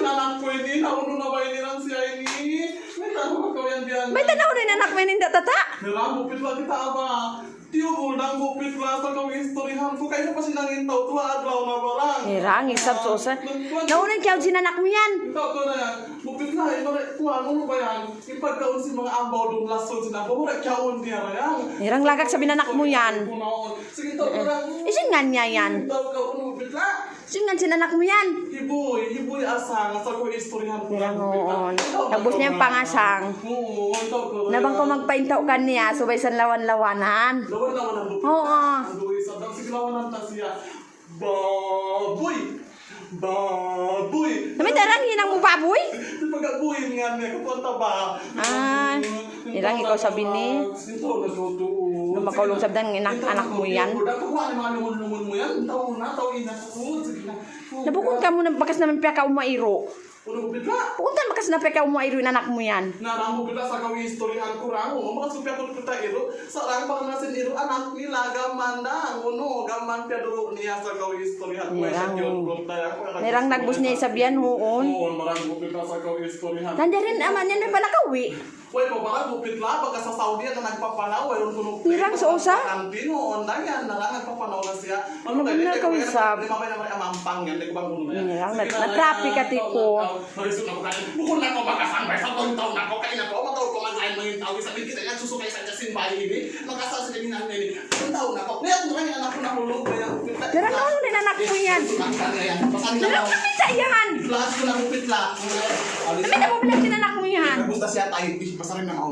anak ko ini, nauno na ba ini lang siya ini? May tanong ka yan diyan. May tanaw rin anak mo hindi tata. Nila, bupit lang kita ba? Tiyo buldang bupit lang sa kong istoryahan ko. Kaya pa sinangin tao, tuwa adlaw na ba lang? Irang isap sosa. Naunan kaya sinanak mo yan. Ikaw ko na yan. Bupit lang, kuha mo ba yan? Ipagkaon si mga ambaw doon lason sinabaw. Wala kaon niya na yan. Irang lagak sa binanak mo yan. Sige, ito ko lang. Isingan niya yan. Ito ka, bupit lang. Singan sinanak mo yan. Hiboy asang sa kong istoryahan ko. Irang noon. Tapos niya yung pangasang. Oo, ito ko. Nabang ko magpaintaw ka niya, subay sa lawan-lawanan. Lawan ang bupit. Oo. Ang duwi sa dang sige lawanan ta siya. Baboy. Namin tarang hinang mo baboy? Di pag-abuhin nga niya, kapunta ba? Ah, irang ikaw sabi ni. Ito, natutuo. Nung makaulong sabdan ng anak mo yan. Kuha ang mga lungon-lungon mo yan. Taon na, ina. Sige na. Nabukon ka mo na bakas naman piyaka umairo. Uno bigla. Pukuntan bakas na piyaka umairo yung anak mo yan. Naramu bigla sa kawin istoryahan ko rango. Makasupya ko kita iro. Sa rang baka nasin iro anak nila gaman na. Uno, gaman piya duro niya sa kawin istoryahan ko. Nirang nagbus niya isabihan hoon. Oo, marang bupit na sa kawin istoryahan. Nandiyan aman yan may palakawi. Uy, paparang bupit la. Pagka sa Saudi na nagpapanaw. Walang tunog. Nirang sa usa? Kantin, oo, na yan. Nagpapanaw na siya. Ano ba na kawisap? Di mamay naman amampang yan. Di ko bang uno na yan. Nirang na-traffic at ko. Bukod na ko makasambay sa taon na ko. Kain na ko. Matawag ko mag-ain mo yung tawag. Sabi kita yan. Susukay sa jasin bahay ini. Magkasal sa ganyan ini. Ang taon na ko. Ngayon, ngayon anak ko nahulog. Nirang ano din anak mo yan? Nirang kapit sa iyan! Flash ko na bupit la. Namin na mo pala sinanak mo yan? Basta siya tayo. Basta rin na ako.